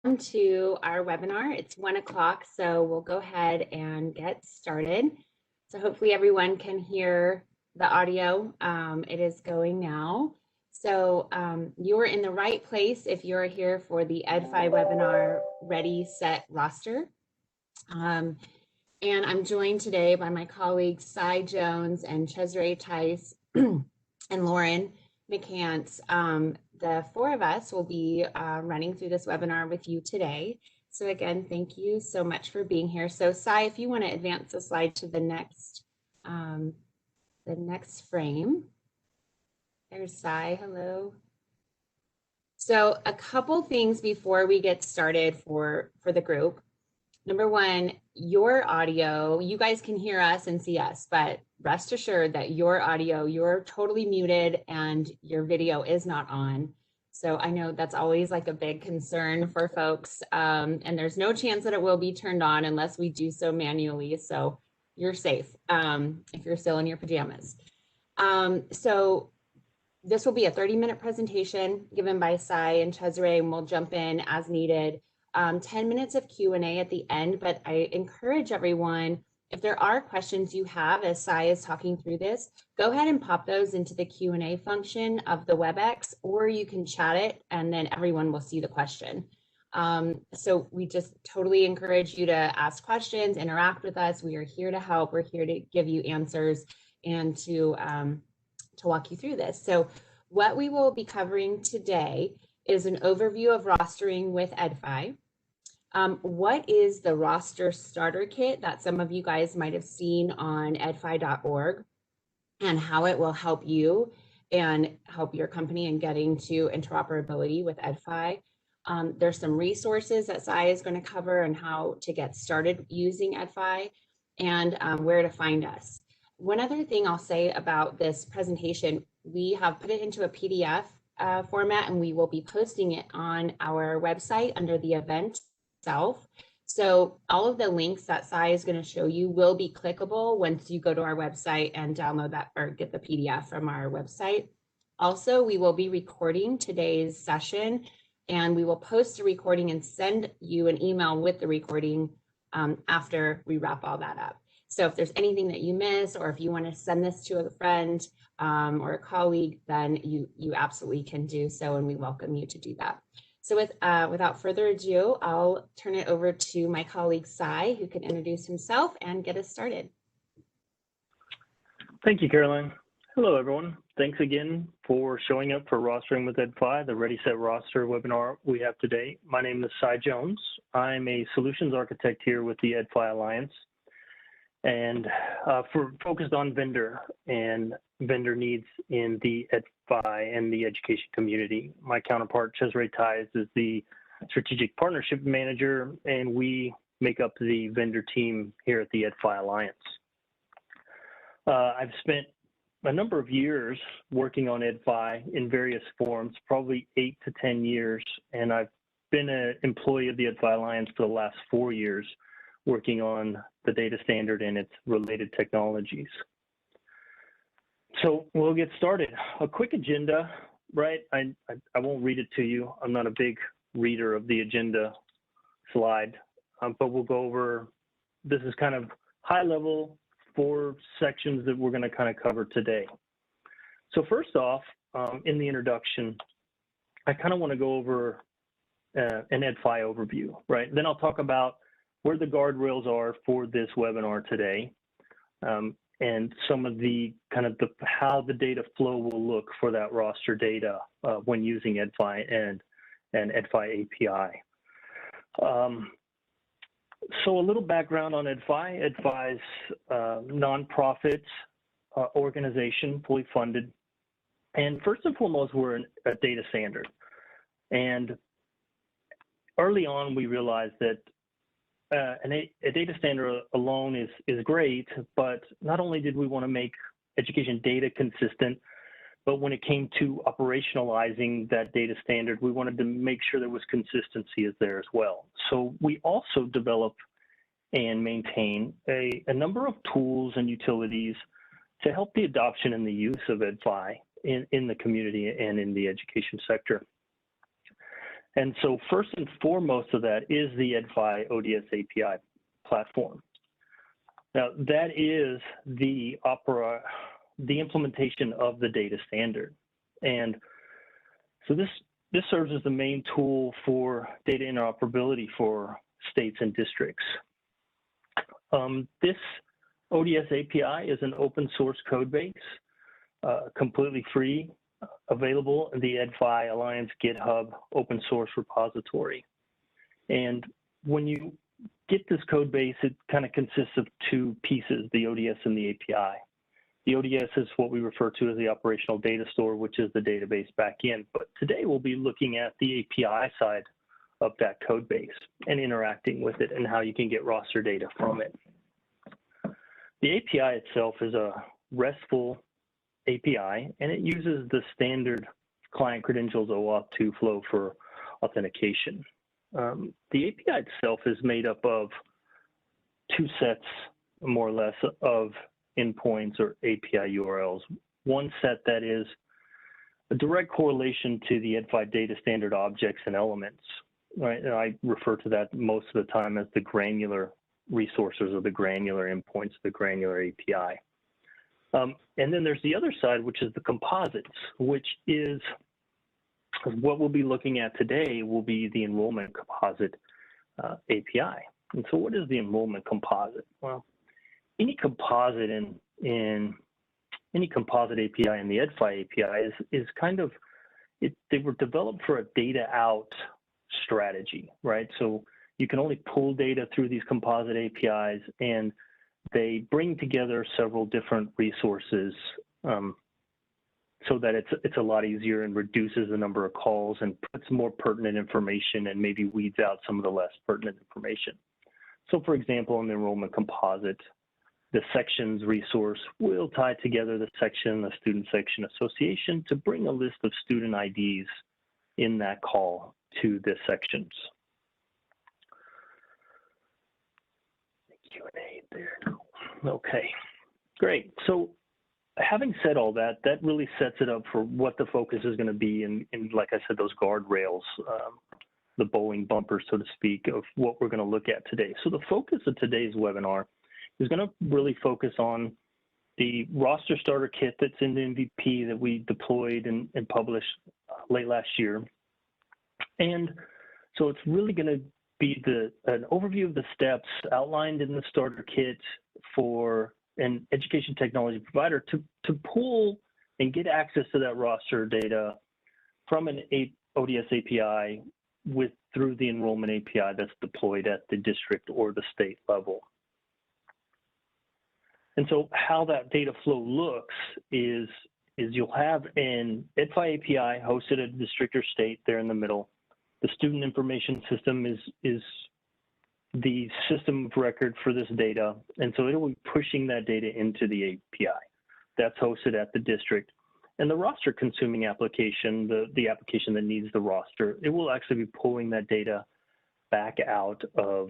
To our webinar. It's 1 o'clock, so we'll go ahead and get started. So hopefully everyone can hear the audio. It is going now. So you're in the right place if you're here for the EdFi webinar Ready, Set, Roster. And I'm joined today by my colleagues Cy Jones and Cesare Tice and Lauren McCants. The four of us will be running through this webinar with you today. So again, thank you so much for being here. So Cy, if you want to advance the slide to the next frame. There's Cy, hello. So a couple things before we get started for the group. Number one, your audio, you guys can hear us and see us, but rest assured that your audio, you're totally muted and your video is not on. So I know that's always like a big concern for folks, and there's no chance that it will be turned on unless we do so manually. So you're safe if you're still in your pajamas. So this will be a 30-minute presentation given by Cy and Cesare, and we'll jump in as needed. 10 minutes of Q&A at the end, but I encourage everyone, if there are questions you have as Cy is talking through this, go ahead and pop those into the Q&A function of the WebEx, or you can chat it and then everyone will see the question. So we just totally encourage you to ask questions, interact with us. We are here to help. We're here to give you answers and to walk you through this. So what we will be covering today is an overview of rostering with EdFi. What is the roster starter kit that some of you guys might have seen on edfi.org, and how it will help you and help your company in getting to interoperability with EdFi. There's some resources that Cy is going to cover on how to get started using EdFi and where to find us. One other thing I'll say about this presentation, we have put it into a PDF format, and we will be posting it on our website under the event itself. So all of the links that Cy is going to show you will be clickable once you go to our website and download that or get the PDF from our website. Also, we will be recording today's session, and we will post the recording and send you an email with the recording after we wrap all that up. So if there's anything that you miss, or if you want to send this to a friend or a colleague, then you absolutely can do so, and we welcome you to do that. So without further ado, I'll turn it over to my colleague Cy, who can introduce himself and get us started. Thank you, Caroline. Hello, everyone. Thanks again for showing up for Rostering with EdFi, the Ready, Set, Roster webinar we have today. My name is Cy Jones. I'm a solutions architect here with the EdFi Alliance, and focused on vendor needs in the EdFi and the education community. My counterpart, Cesare Tice, is the strategic partnership manager, and we make up the vendor team here at the EdFi Alliance. I've spent a number of years working on EdFi in various forms, probably 8 to 10 years, and I've been an employee of the EdFi Alliance for the last 4 years, working on the data standard and its related technologies. So we'll get started. A quick agenda, right? I won't read it to you. I'm not a big reader of the agenda slide, but we'll go over, this is kind of high level, 4 sections that we're gonna kind of cover today. So first off, in the introduction, I kind of wanna go over an EdFi overview, right? Then I'll talk about where the guardrails are for this webinar today, and some of the kind of how the data flow will look for that roster data when using EdFi and EdFi API. So a little background on EdFi. EdFi's nonprofit organization, fully funded, and first and foremost, we're a data standard. And early on, we realized that a data standard alone is great, but not only did we want to make education data consistent, but when it came to operationalizing that data standard, we wanted to make sure there was consistency there as well. So we also develop and maintain a number of tools and utilities to help the adoption and the use of EdFi in the community and in the education sector. And so first and foremost of that is the EdFi ODS API platform. Now that is the implementation of the data standard. And so this serves as the main tool for data interoperability for states and districts. This ODS API is an open source code base, completely free, available in the EdFi Alliance GitHub open source repository. And when you get this code base, it kind of consists of two pieces, the ODS and the API. The ODS is what we refer to as the operational data store, which is the database backend. But today we'll be looking at the API side of that code base and interacting with it and how you can get roster data from it. The API itself is a RESTful API, and it uses the standard client credentials OAuth 2 flow for authentication. The API itself is made up of two sets, more or less, of endpoints or API URLs. One set that is a direct correlation to the EdFi data standard objects and elements, right? And I refer to that most of the time as the granular resources or the granular endpoints, the granular API. And then there's the other side, which is the composites, which is what we'll be looking at today will be the enrollment composite API. And so what is the enrollment composite? Well, any composite in any composite API in the EdFi API is kind of, they were developed for a data out strategy, right? So you can only pull data through these composite APIs, and they bring together several different resources so that it's a lot easier and reduces the number of calls and puts more pertinent information and maybe weeds out some of the less pertinent information. So for example, in the enrollment composite, the sections resource will tie together the section, the student section association to bring a list of student IDs in that call to the sections. Q&A there. Okay, great. So having said all that, that really sets it up for what the focus is going to be in, like I said, those guardrails, the bowling bumpers, so to speak, of what we're going to look at today. So the focus of today's webinar is going to really focus on the roster starter kit that's in the MVP that we deployed and published late last year. And so it's really going to be an overview of the steps outlined in the starter kit for an education technology provider to pull and get access to that roster data from an ODS API through the enrollment API that's deployed at the district or the state level. And so how that data flow looks is you'll have an EdFi API hosted at a district or state there in the middle. The student information system is the system of record for this data. And so it'll be pushing that data into the API that's hosted at the district. And the roster consuming application, the application that needs the roster, it will actually be pulling that data back out of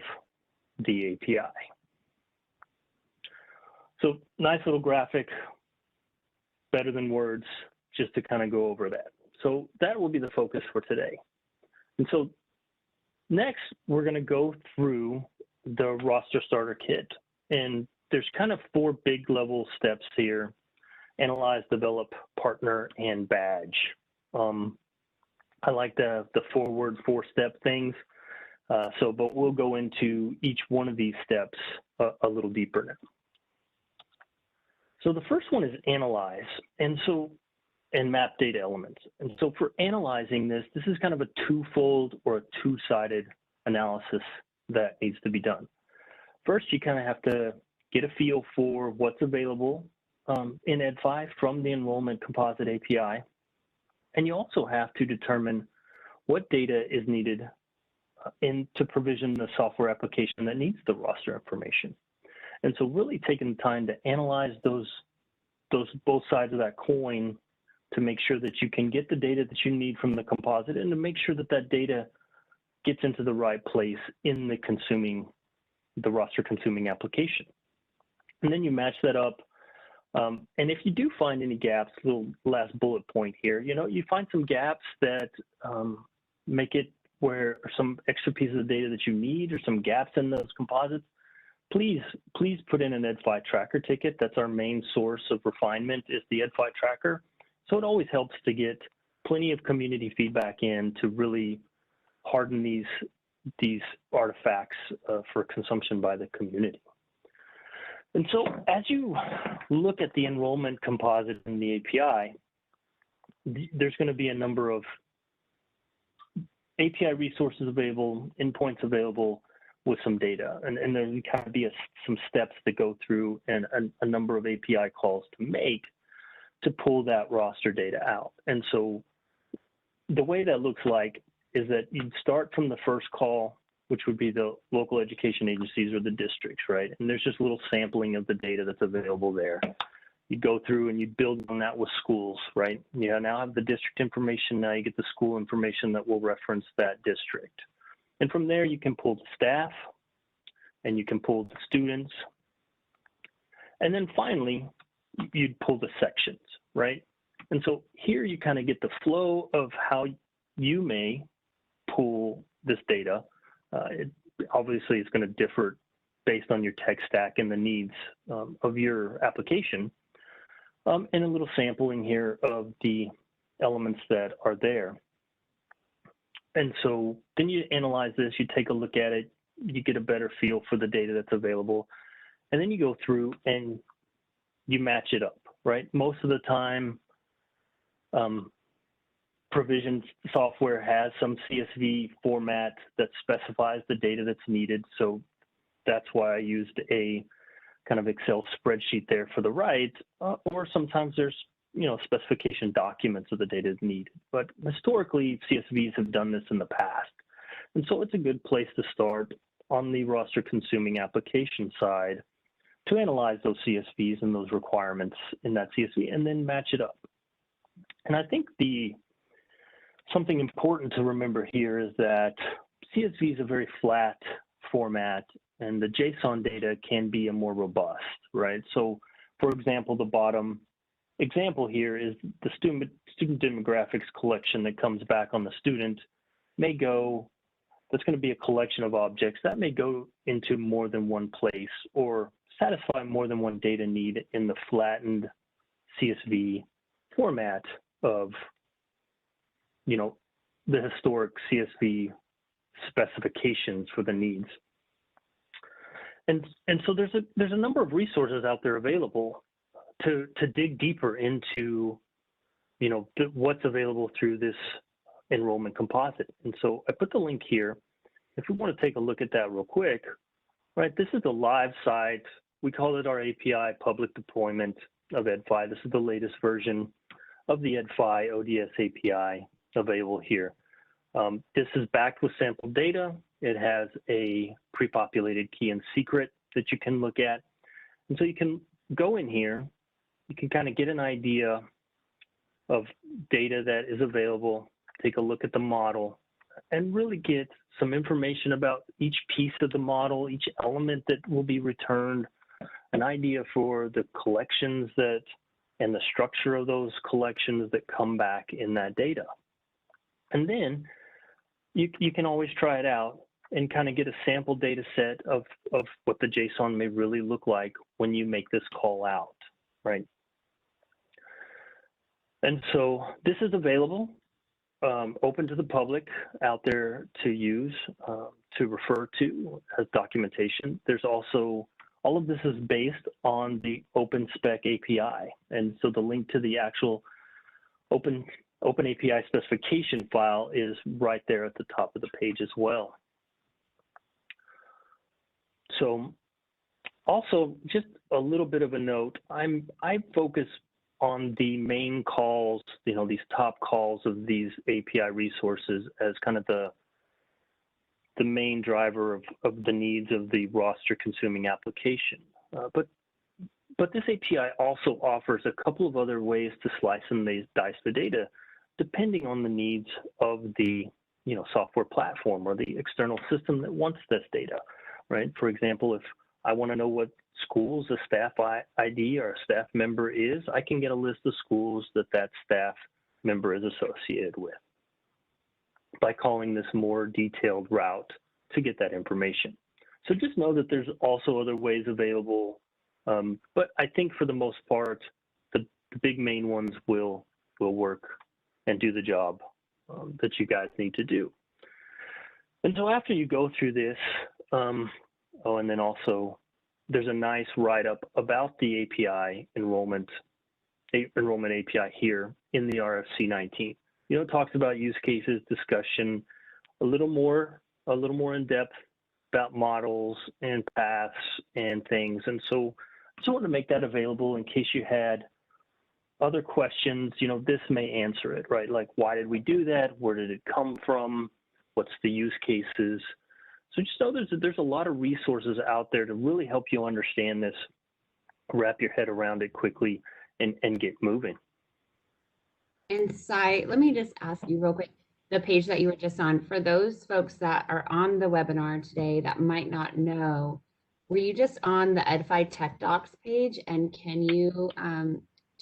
the API. So nice little graphic, better than words, just to kind of go over that. So that will be the focus for today. And so next, we're going to go through the roster starter kit. And there's kind of 4 big level steps here: analyze, develop, partner, and badge. I like the 4-word, 4-step things. But we'll go into each one of these steps a little deeper now. So the first one is analyze, and map data elements. And so for analyzing this is kind of a twofold or a two-sided analysis that needs to be done. First, you kind of have to get a feel for what's available in EdFi from the enrollment composite API. And you also have to determine what data is needed to provision the software application that needs the roster information. And so really taking time to analyze those both sides of that coin to make sure that you can get the data that you need from the composite and to make sure that that data gets into the right place in the roster consuming application. And then you match that up. And if you do find any gaps, little last bullet point here, you find some gaps that make it where or some extra pieces of data that you need or some gaps in those composites, please put in an EdFi tracker ticket. That's our main source of refinement is the EdFi tracker. So it always helps to get plenty of community feedback in to really harden these artifacts for consumption by the community. And so as you look at the enrollment composite in the API, there's going to be a number of API resources available, endpoints available with some data. And there can kind of be some steps to go through and a number of API calls to make to pull that roster data out. And so the way that looks like is that you'd start from the first call, which would be the local education agencies or the districts, right? And there's just a little sampling of the data that's available there. You go through and you build on that with schools, right? You now have the district information, now you get the school information that will reference that district. And from there, you can pull the staff and you can pull the students. And then finally, you'd pull the sections, right? And so here you kind of get the flow of how you may pull this data. Obviously, it's going to differ based on your tech stack and the needs of your application. And a little sampling here of the elements that are there. And so then you analyze this, you take a look at it, you get a better feel for the data that's available. And then you go through and you match it up, right? Most of the time, provision software has some CSV format that specifies the data that's needed. So that's why I used a kind of Excel spreadsheet there for the right, or sometimes there's, specification documents of the data needed. But historically, CSVs have done this in the past. And so it's a good place to start on the roster consuming application side to analyze those CSVs and those requirements in that CSV and then match it up. And I think something important to remember here is that CSV is a very flat format and the JSON data can be a more robust, right? So for example, the bottom example here is the student demographics collection that comes back on the student that's going to be a collection of objects that may go into more than one place or satisfy more than one data need in the flattened CSV format of, the historic CSV specifications for the needs. And so there's a number of resources out there available to dig deeper into, what's available through this enrollment composite. And so I put the link here. If we want to take a look at that real quick, right, this is the live site. We call it our API public deployment of EdFi. This is the latest version of the EdFi ODS API available here. This is backed with sample data. It has a pre-populated key and secret that you can look at. And so you can go in here, you can kind of get an idea of data that is available, take a look at the model, and really get some information about each piece of the model, each element that will be returned, an idea for the collections and the structure of those collections that come back in that data. And then you can always try it out and kind of get a sample data set of what the JSON may really look like when you make this call out, right? And so this is available, open to the public out there to use, to refer to as documentation. There's also, all of this is based on the OpenSpec API. And so the link to the actual Open API specification file is right there at the top of the page as well. So also just a little bit of a note, I focus on the main calls, these top calls of these API resources as kind of the main driver of the needs of the roster consuming application. But this API also offers a couple of other ways to slice and dice the data, depending on the needs of the software platform or the external system that wants this data, right? For example, if I want to know what schools a staff ID or a staff member is, I can get a list of schools that staff member is associated with. by calling this more detailed route to get that information. So just know that there's also other ways available, but I think for the most part, the big main ones will work and do the job that you guys need to do. And so after you go through this, and then also there's a nice write-up about the API enrollment API here in the RFC 19. It talks about use cases, discussion, a little more in depth about models and paths and things. And so I just want to make that available in case you had other questions. This may answer it, right? Like, why did we do that? Where did it come from? What's the use cases? So just know there's a lot of resources out there to really help you understand this, wrap your head around it quickly, and get moving. And Sai, let me just ask you real quick, the page that you were just on, for those folks that are on the webinar today that might not know, were you just on the EdFi Tech Docs page? And can you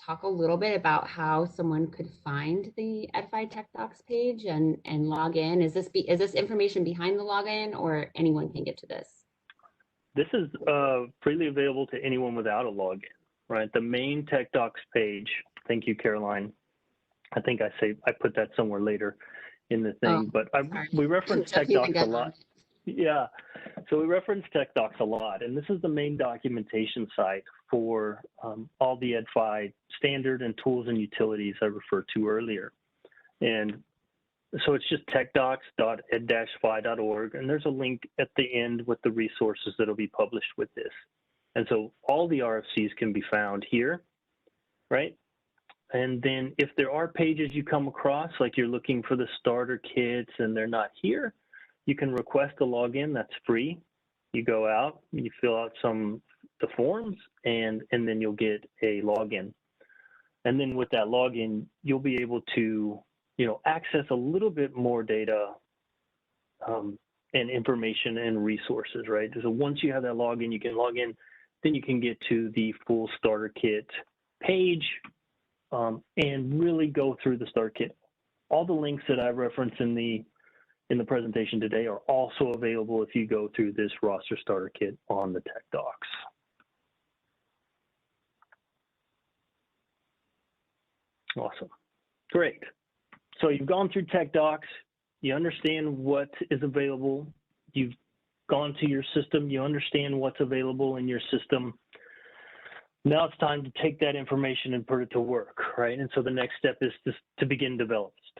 talk a little bit about how someone could find the EdFi Tech Docs page and log in? Is this information behind the login, or anyone can get to this? This is freely available to anyone without a login, right? The main Tech Docs page. Thank you, Caroline. I think I put that somewhere later in the thing, but we reference Tech Docs a lot. Yeah, so we reference Tech Docs a lot, and this is the main documentation site for all the EdFi standard and tools and utilities I referred to earlier. And so it's just techdocs.ed-fi.org, and there's a link at the end with the resources that will be published with this. And so all the RFCs can be found here, right? And then if there are pages you come across, like you're looking for the starter kits and they're not here, you can request a login. That's free. You go out, you fill out the forms, and then you'll get a login. And then with that login, you'll be able to, access a little bit more data and information and resources, right? So once you have that login, you can log in, then you can get to the full starter kit page and really go through the starter kit. All the links that I referenced in the presentation today are also available if you go through this roster starter kit on the Tech Docs. Awesome. Great. So you've gone through Tech Docs, you understand what is available, you've gone to your system, you understand what's available in your system. Now it's time to take that information and put it to work, right? And so the next step is to begin to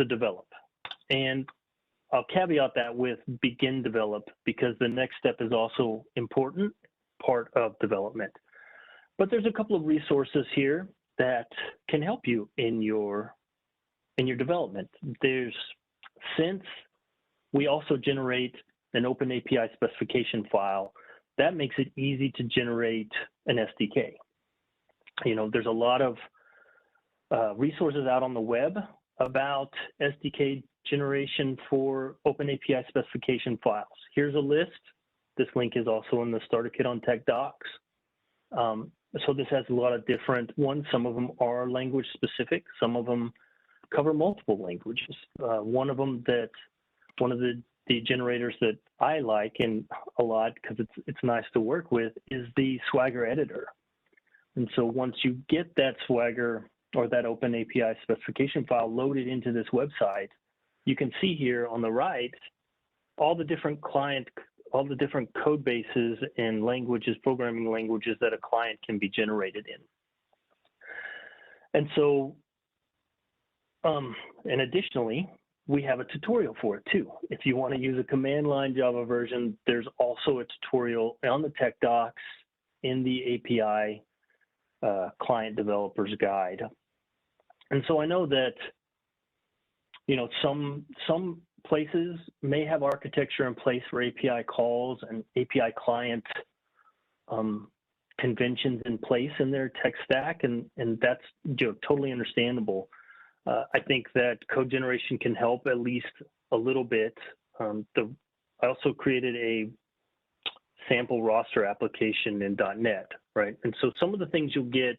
develop. And I'll caveat that with begin develop, because the next step is also important part of development. But there's a couple of resources here that can help you in your development. Since we also generate an open API specification file, that makes it easy to generate an SDK. There's a lot of resources out on the web about SDK generation for open API specification files. Here's a list. This link is also in the starter kit on Tech Docs. So this has a lot of different ones. Some of them are language specific. Some of them cover multiple languages. One of the generators that I like and a lot, because it's nice to work with, is the Swagger editor. And so once you get that Swagger or that open API specification file loaded into this website, you can see here on the right all the different code bases and languages, programming languages that a client can be generated in. And so, and additionally, we have a tutorial for it too. If you want to use a command line Java version, there's also a tutorial on the Tech Docs in the API client developer's guide. And so I know that, some places may have architecture in place for API calls and API client conventions in place in their tech stack, and that's totally understandable. I think that code generation can help at least a little bit. I also created a sample roster application in .NET, right? And so some of the things you'll get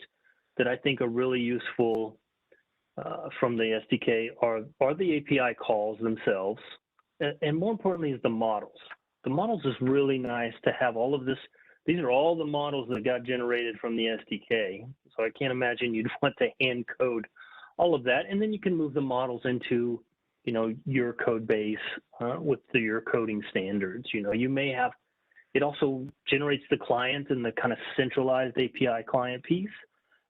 that I think are really useful from the SDK are the API calls themselves, and more importantly is the models. The models is really nice to have all of this. These are all the models that got generated from the SDK. So I can't imagine you'd want to hand code all of that. And then you can move the models into, your code base with your coding standards. You may have, it also generates the client and the kind of centralized API client piece.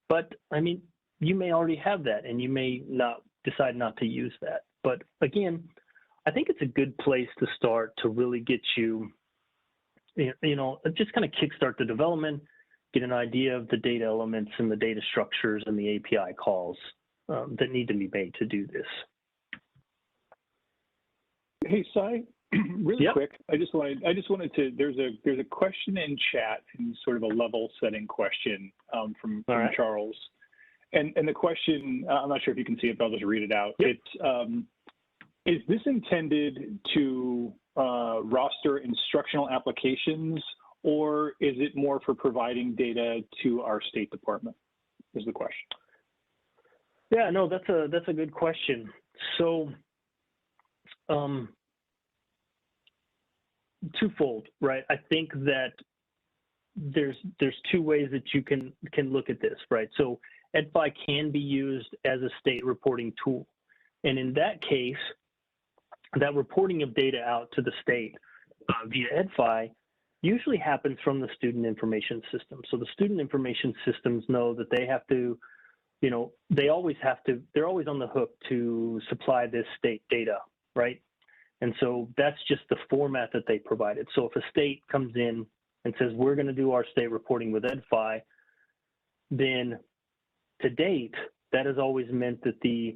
But I mean, you may already have that and you may not decide not to use that. But again, I think it's a good place to start to really get you, just kind of kickstart the development, get an idea of the data elements and the data structures and the API calls that need to be made to do this. Hey, Sai, really Yep. quick. I just wanted to. There's a question in chat, and sort of a level setting question from right. Charles, and the question. I'm not sure if you can see it, but I'll just read it out. Yep. It's is this intended to roster instructional applications, or is it more for providing data to our State Department? Is the question. Yeah, no, that's a good question. So, twofold, right? I think that there's two ways that you can look at this, right? So EdFi can be used as a state reporting tool, and in that case, that reporting of data out to the state via EdFi usually happens from the student information system. So the student information systems know that they have to, they're always on the hook to supply this state data, right? And so that's just the format that they provided. So if a state comes in and says, we're going to do our state reporting with EdFi, then to date, that has always meant that the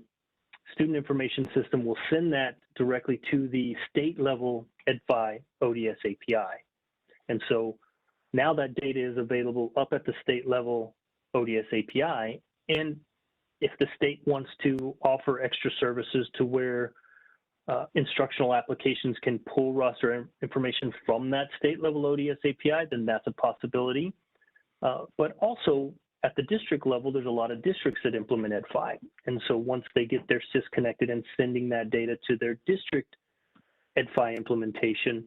student information system will send that directly to the state level EdFi ODS API. And so now that data is available up at the state level ODS API. And if the state wants to offer extra services to where instructional applications can pull roster information from that state level ODS API, then that's a possibility. But also at the district level, there's a lot of districts that implement EdFi. And so once they get their SIS connected and sending that data to their district EdFi implementation,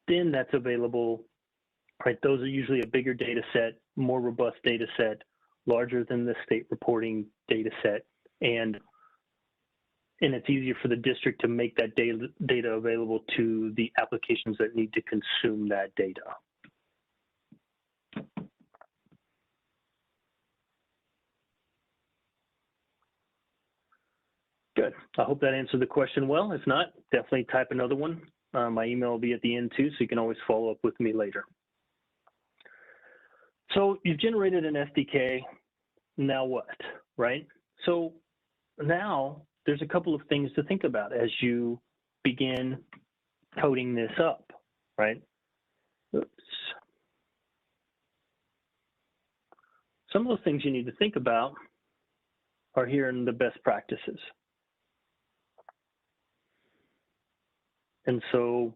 then that's available, right? Those are usually a bigger data set, more robust data set, larger than the state reporting data set. And it's easier for the district to make that data available to the applications that need to consume that data. Good. I hope that answered the question well. If not, definitely type another one. My email will be at the end too, so you can always follow up with me later. So you've generated an SDK. Now what, right? So now there's a couple of things to think about as you begin coding this up, right? Oops. Some of those things you need to think about are here in the best practices. And so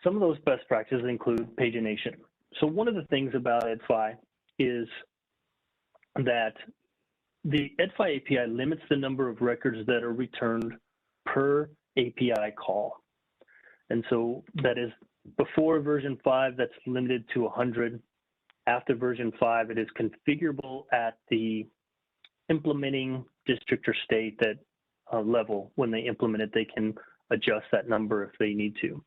some of those best practices include pagination. So one of the things about EdFi is that the EdFi API limits the number of records that are returned per API call. And so that is before version 5, that's limited to 100. After version 5, it is configurable at the implementing district or state that level. When they implement it, they can adjust that number if they need to.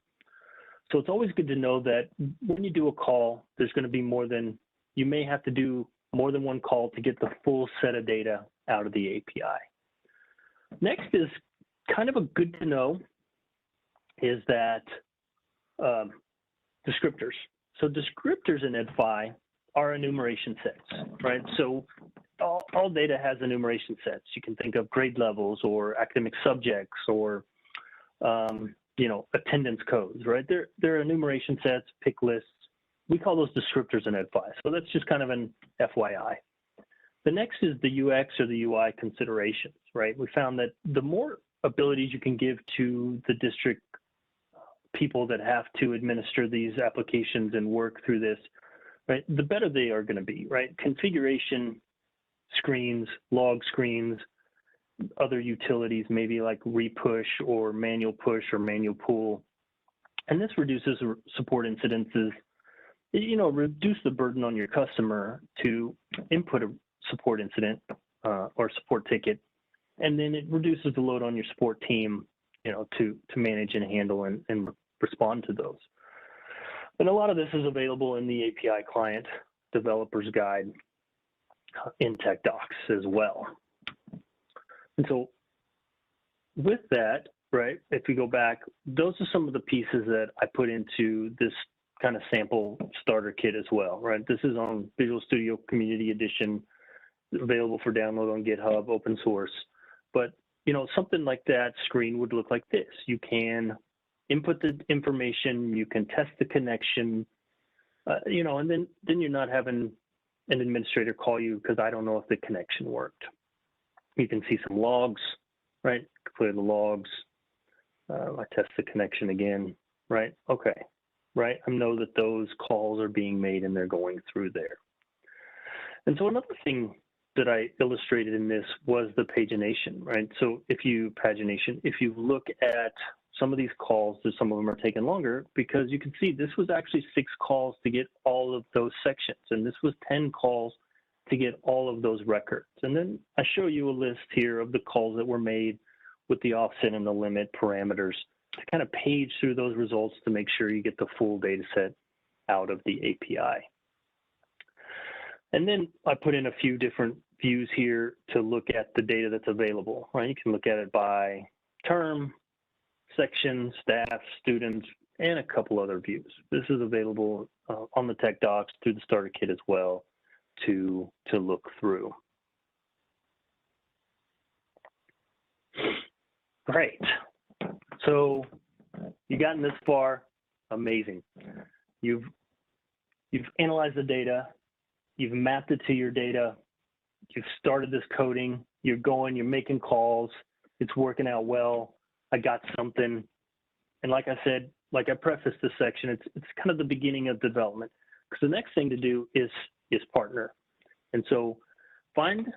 So it's always good to know that when you do a call, there's going to be you may have to do more than one call to get the full set of data out of the API. Next is kind of a good to know is that descriptors. So descriptors in EdFi are enumeration sets, right? So all data has enumeration sets. You can think of grade levels or academic subjects or attendance codes, right? They're enumeration sets, pick lists. We call those descriptors in EdFi. So that's just kind of an FYI. The next is the UX or the UI considerations, right? We found that the more abilities you can give to the district people that have to administer these applications and work through this, right, the better they are going to be, right? Configuration screens, log screens, other utilities, maybe like repush or manual push or manual pull. And this reduces support incidences, reduce the burden on your customer to input a support incident or support ticket. And then it reduces the load on your support team, to manage and handle and respond to those. And a lot of this is available in the API client developer's guide in Tech Docs as well. And so with that, right, if we go back, those are some of the pieces that I put into this kind of sample starter kit as well, right? This is on Visual Studio Community Edition, available for download on GitHub, open source. But, something like that screen would look like this. You can input the information, you can test the connection, and then you're not having an administrator call you because I don't know if the connection worked. You can see some logs, right? Clear the logs. I test the connection again, right? Okay, right? I know that those calls are being made and they're going through there. And so another thing that I illustrated in this was the pagination, right? So if you look at some of these calls, some of them are taking longer because you can see this was actually 6 calls to get all of those sections. And this was 10 calls to get all of those records. And then I show you a list here of the calls that were made with the offset and the limit parameters to kind of page through those results to make sure you get the full data set out of the API. And then I put in a few different views here to look at the data that's available, right? You can look at it by term, section, staff, students, and a couple other views. This is available on the Tech Docs through the starter kit as well to look through. Great. So you've gotten this far, amazing. You've analyzed the data, you've mapped it to your data, you've started this coding, you're making calls, it's working out well, I got something. And like I said, like I prefaced this section, it's kind of the beginning of development, because the next thing to do is partner. And so find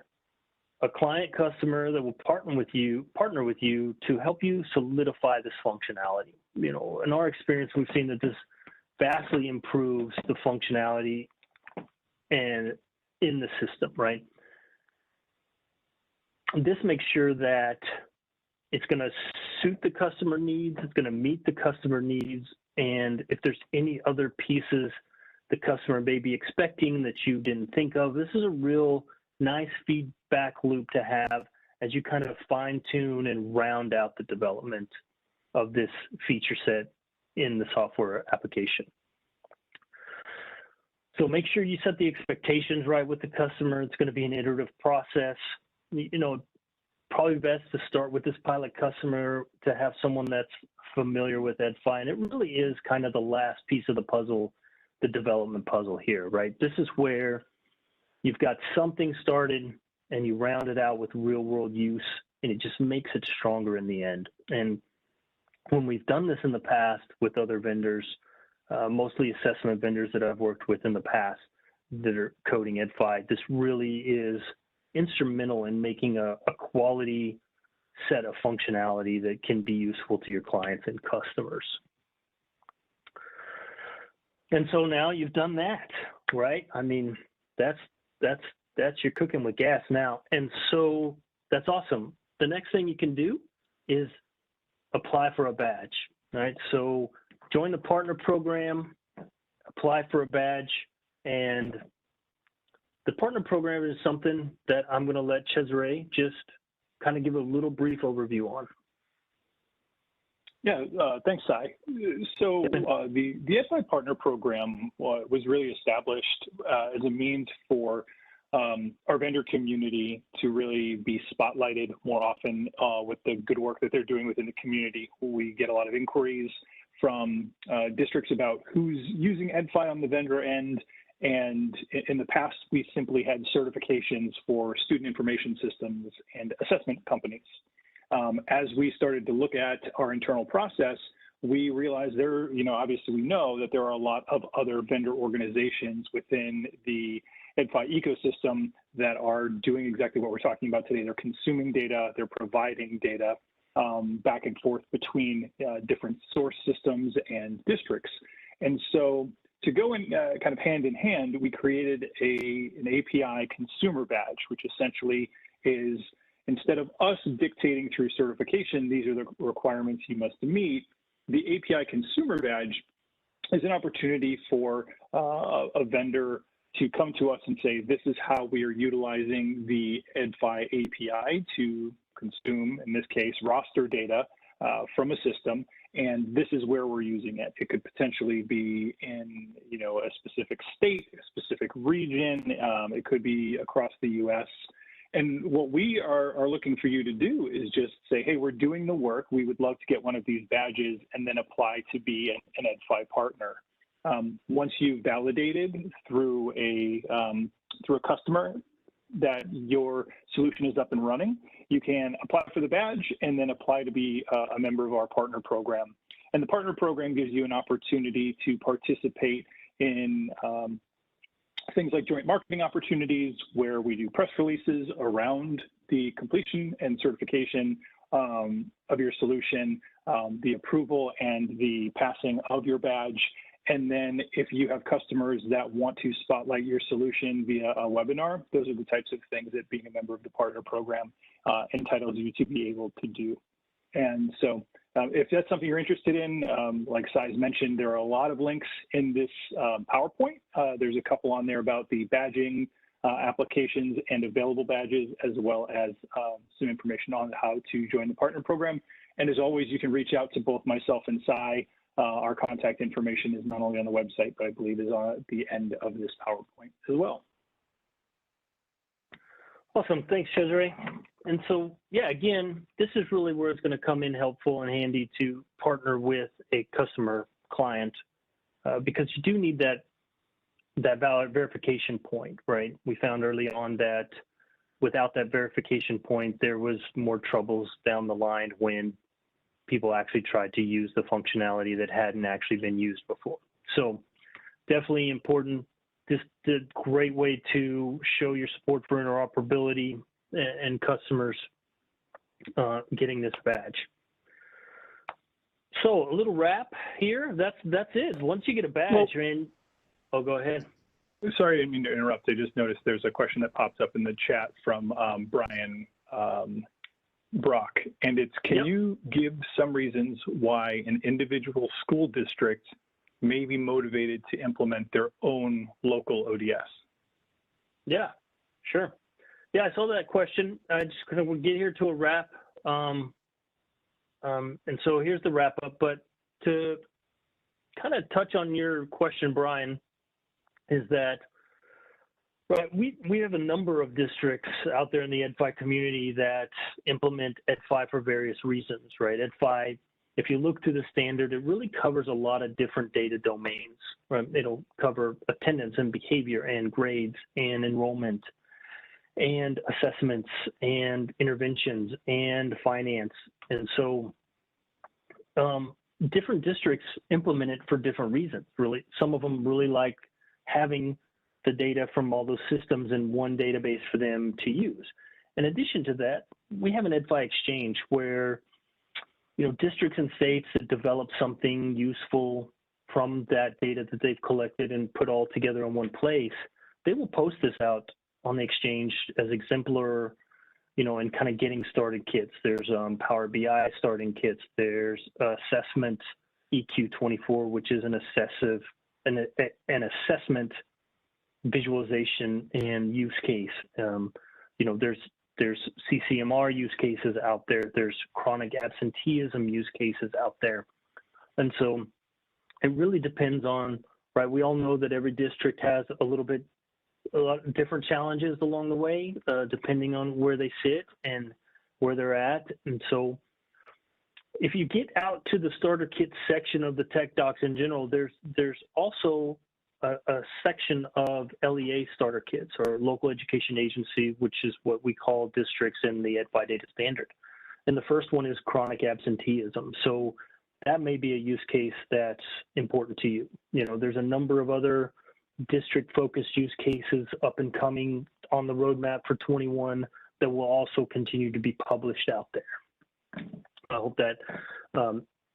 a client customer that will partner with you to help you solidify this functionality. In our experience, we've seen that this vastly improves the functionality and in the system, right? This makes sure that it's going to suit the customer needs, it's going to meet the customer needs, and if there's any other pieces the customer may be expecting that you didn't think of, this is a real nice feedback loop to have as you kind of fine tune and round out the development of this feature set in the software application. So make sure you set the expectations right with the customer. It's going to be an iterative process. Probably best to start with this pilot customer to have someone that's familiar with EdFi. And it really is kind of the last piece of the puzzle, the development puzzle here, right? This is where you've got something started and you round it out with real world use, and it just makes it stronger in the end. And when we've done this in the past with other vendors, mostly assessment vendors that I've worked with in the past that are coding EdFi, this really is instrumental in making a quality set of functionality that can be useful to your clients and customers. And so now you've done that, right? I mean, that's you're cooking with gas now. And so that's awesome. The next thing you can do is apply for a badge, right? So join the partner program, apply for a badge, and the partner program is something that I'm going to let Cesare just kind of give a little brief overview on. Yeah, thanks, Sai. So the EdFi Partner Program was really established as a means for our vendor community to really be spotlighted more often with the good work that they're doing within the community. We get a lot of inquiries from districts about who's using EdFi on the vendor end. And in the past, we simply had certifications for student information systems and assessment companies. As we started to look at our internal process, we realized obviously we know that there are a lot of other vendor organizations within the EdFi ecosystem that are doing exactly what we're talking about today. They're consuming data, they're providing data back and forth between different source systems and districts. And so to go in kind of hand in hand, we created an API consumer badge, which essentially is, instead of us dictating through certification, these are the requirements you must meet, the API consumer badge is an opportunity for a vendor to come to us and say, this is how we are utilizing the EdFi API to consume, in this case, roster data from a system, and this is where we're using it. It could potentially be in, a specific state, a specific region. It could be across the U.S. And what we are looking for you to do is just say, hey, we're doing the work. We would love to get one of these badges and then apply to be an EdFi partner. Once you've validated through a customer that your solution is up and running, you can apply for the badge and then apply to be a member of our partner program. And the partner program gives you an opportunity to participate in things like joint marketing opportunities, where we do press releases around the completion and certification of your solution, the approval and the passing of your badge. And then if you have customers that want to spotlight your solution via a webinar, those are the types of things that being a member of the partner program entitles you to be able to do. And so if that's something you're interested in, like Sai's mentioned, there are a lot of links in this PowerPoint. There's a couple on there about the badging applications and available badges, as well as some information on how to join the partner program. And as always, you can reach out to both myself and Sai. Our contact information is not only on the website, but I believe is at the end of this PowerPoint as well. Awesome, thanks, Cesare. And so, yeah, again, this is really where it's going to come in helpful and handy to partner with a customer client, because you do need that valid verification point, right? We found early on that without that verification point, there was more troubles down the line when people actually tried to use the functionality that hadn't actually been used before. So definitely important. Just a great way to show your support for interoperability and customers getting this badge. So a little wrap here. That's it. Once you get a badge, oh, go ahead. Sorry, I didn't mean to interrupt. I just noticed there's a question that pops up in the chat from Brian Brock, and it's, can you give some reasons why an individual school district may be motivated to implement their own local ODS? Yeah, sure. Yeah, I saw that question. I just kind of get here to a wrap. And so here's the wrap up, but to kind of touch on your question, Brian, is that right, we have a number of districts out there in the EdFi community that implement EdFi for various reasons, right? EdFi, if you look to the standard, it really covers a lot of different data domains, right? It'll cover attendance and behavior and grades and enrollment and assessments and interventions and finance. And so different districts implement it for different reasons, really. Some of them really like having the data from all those systems in one database for them to use. In addition to that, we have an EdFi exchange where, you know, districts and states that develop something useful from that data that they've collected and put all together in one place, they will post this out on the exchange as exemplar, you know, and kind of getting started kits. There's Power BI starting kits. There's assessment EQ24, which is an assessment visualization and use case. You know, there's CCMR use cases out there. There's chronic absenteeism use cases out there. And so it really depends on, right, we all know that every district has a lot of different challenges along the way, depending on where they sit and where they're at. And so if you get out to the starter kit section of the tech docs in general, there's also a section of LEA starter kits, or local education agency, which is what we call districts in the EdFi data standard. And the first one is chronic absenteeism. So that may be a use case that's important to you. You know, there's a number of other district focused use cases up and coming on the roadmap for 21 that will also continue to be published out there. I hope that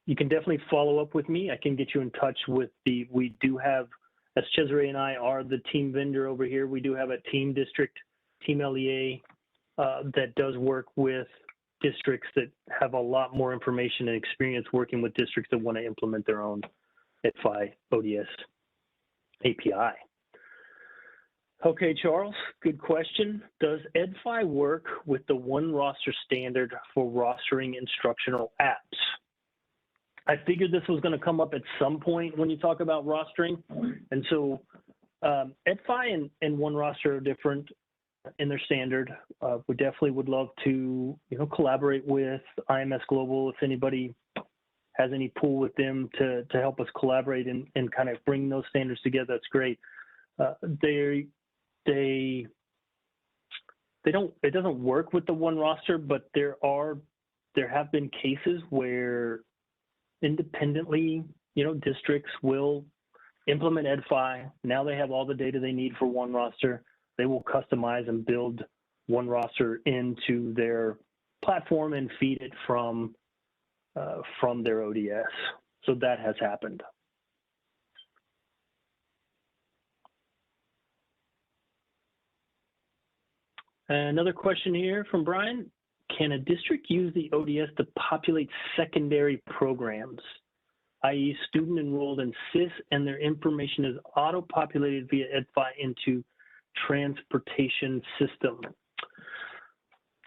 you can definitely follow up with me. I can get you in touch with we do have, as Cesare and I are the team vendor over here, we do have a team district, team LEA, that does work with districts that have a lot more information and experience working with districts that want to implement their own EdFi ODS API. Okay, Charles, good question. Does EdFi work with the one roster standard for rostering instructional apps? I figured this was going to come up at some point when you talk about rostering. And so EdFi and one roster are different in their standard. We definitely would love to, collaborate with IMS Global. If anybody has any pull with them to help us collaborate and kind of bring those standards together, that's great. It doesn't work with the one roster, but there have been cases where independently, districts will implement EdFi. Now they have all the data they need for one roster. They will customize and build one roster into their platform and feed it from their ODS. So that has happened. Another question here from Brian. Can a district use the ODS to populate secondary programs, i.e. student enrolled in SIS and their information is auto-populated via EdFi into transportation system?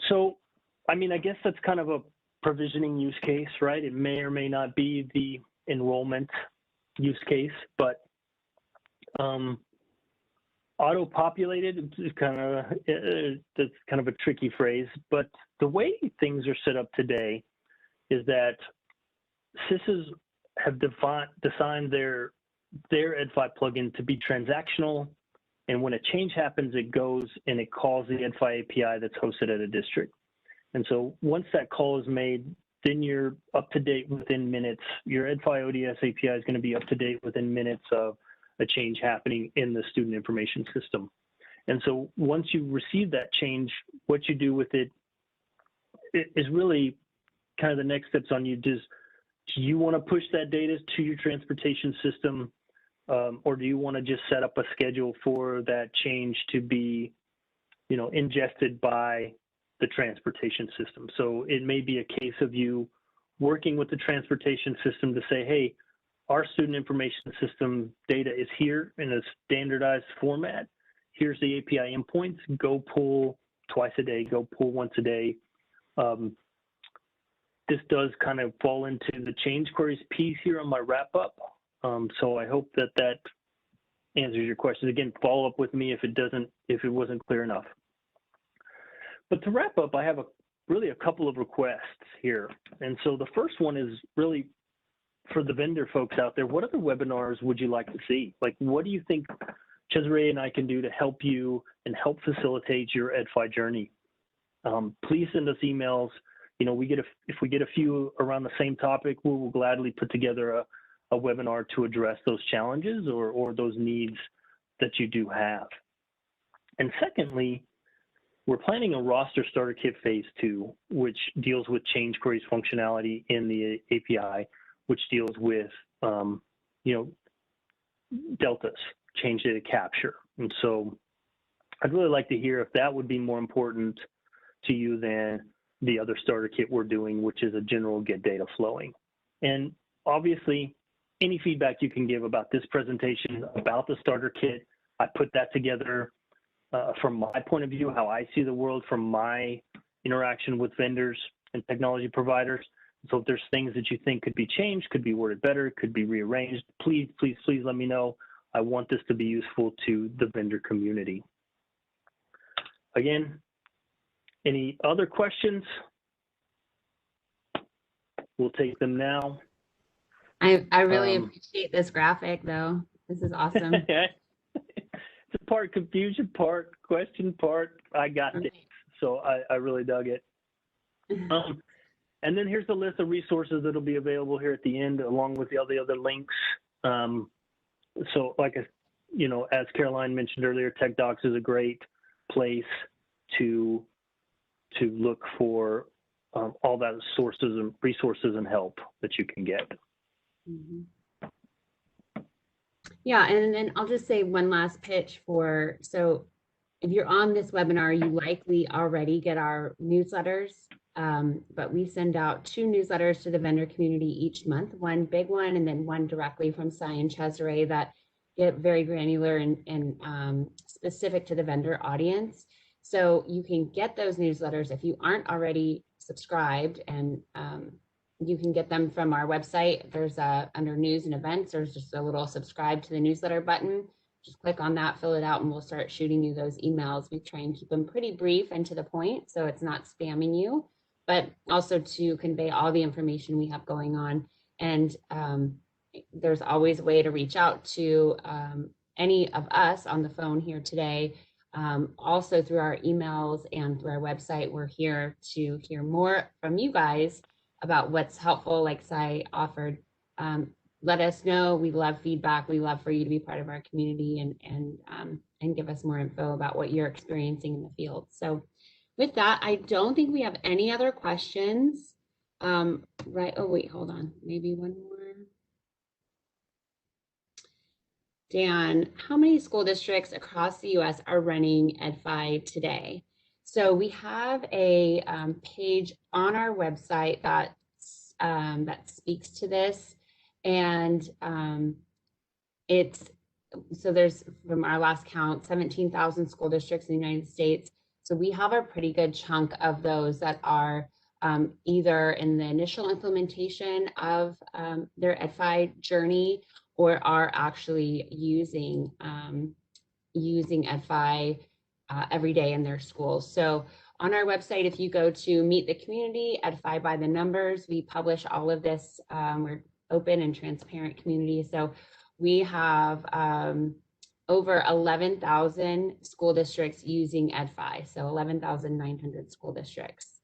So, I guess that's kind of a provisioning use case, right? It may or may not be the enrollment use case, but auto-populated is that's kind of a tricky phrase, but the way things are set up today is that SISs have designed their EdFi plugin to be transactional, and when a change happens, it goes and it calls the EdFi API that's hosted at a district. And so once that call is made, then you're up to date within minutes. Your EdFi ODS API is going to be up to date within minutes of a change happening in the student information system. And so once you receive that change, what you do with it is really kind of the next steps on you. Do you want to push that data to your transportation system, or do you want to just set up a schedule for that change to be, ingested by the transportation system? So it may be a case of you working with the transportation system to say, hey, our student information system data is here in a standardized format. Here's the API endpoints. Go pull twice a day. Go pull once a day. This does kind of fall into the change queries piece here on my wrap up. So I hope that answers your question. Again, follow up with me if it wasn't clear enough. But to wrap up, I have really a couple of requests here. And so the first one is really for the vendor folks out there. What other webinars would you like to see? Like, what do you think Cesare and I can do to help you and help facilitate your EdFi journey? Please send us emails. If we get a few around the same topic, we will gladly put together a webinar to address those challenges or those needs that you do have. And secondly, we're planning a roster starter kit phase 2, which deals with change queries functionality in the API, which deals with, deltas, change data capture. And so I'd really like to hear if that would be more important to you than the other starter kit we're doing, which is a general get data flowing. And obviously, any feedback you can give about this presentation, about the starter kit, I put that together from my point of view, how I see the world from my interaction with vendors and technology providers. So if there's things that you think could be changed, could be worded better, could be rearranged, please let me know. I want this to be useful to the vendor community. Again, any other questions? We'll take them now. I really appreciate this graphic though. This is awesome. It's a part confusion, part question, part I got it. So I really dug it. And then here's the list of resources that'll be available here at the end, along with all the other links. So as Caroline mentioned earlier, TechDocs is a great place to look for all that sources and resources and help that you can get. Mhm. Yeah, and then I'll just say one last pitch for, so if you're on this webinar, you likely already get our newsletters, but we send out 2 newsletters to the vendor community each month, one big one and then one directly from Cy and Cesare that get very granular and specific to the vendor audience. So you can get those newsletters if you aren't already subscribed, and you can get them from our website. There's under news and events, there's just a little subscribe to the newsletter button. Just click on that, fill it out, and we'll start shooting you those emails. We try and keep them pretty brief and to the point, so it's not spamming you, but also to convey all the information we have going on. And there's always a way to reach out to any of us on the phone here today. Also through our emails and through our website, we're here to hear more from you guys about what's helpful, like Cy offered. Let us know. We love feedback. We love for you to be part of our community and give us more info about what you're experiencing in the field. So with that, I don't think we have any other questions. Right, oh wait, hold on, maybe one more. Dan, how many school districts across the US are running EdFi today? So we have a page on our website that speaks to this. And so there's, from our last count, 17,000 school districts in the United States. So we have a pretty good chunk of those that are either in the initial implementation of their EdFi journey, or are actually using EdFi every day in their schools. So on our website, if you go to Meet the Community, EdFi by the Numbers, we publish all of this. We're open and transparent community. So we have over 11,000 school districts using EdFi. So 11,900 school districts,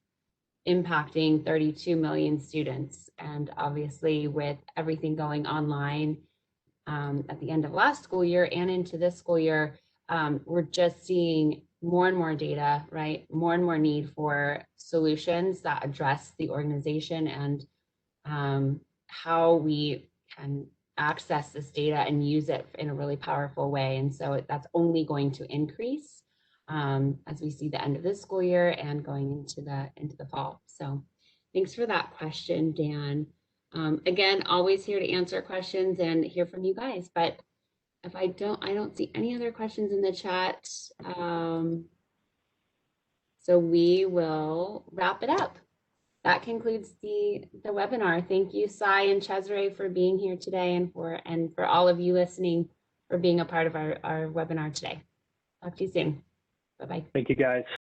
impacting 32 million students. And obviously with everything going online at the end of last school year and into this school year, we're just seeing more and more data, right? More and more need for solutions that address the organization and how we can access this data and use it in a really powerful way. And so that's only going to increase as we see the end of this school year and going into the fall. So thanks for that question, Dan. Again, always here to answer questions and hear from you guys. But if I don't see any other questions in the chat. So we will wrap it up. That concludes the webinar. Thank you, Cy and Cesare, for being here today, and for all of you listening for being a part of our webinar today. Talk to you soon. Bye-bye. Thank you, guys.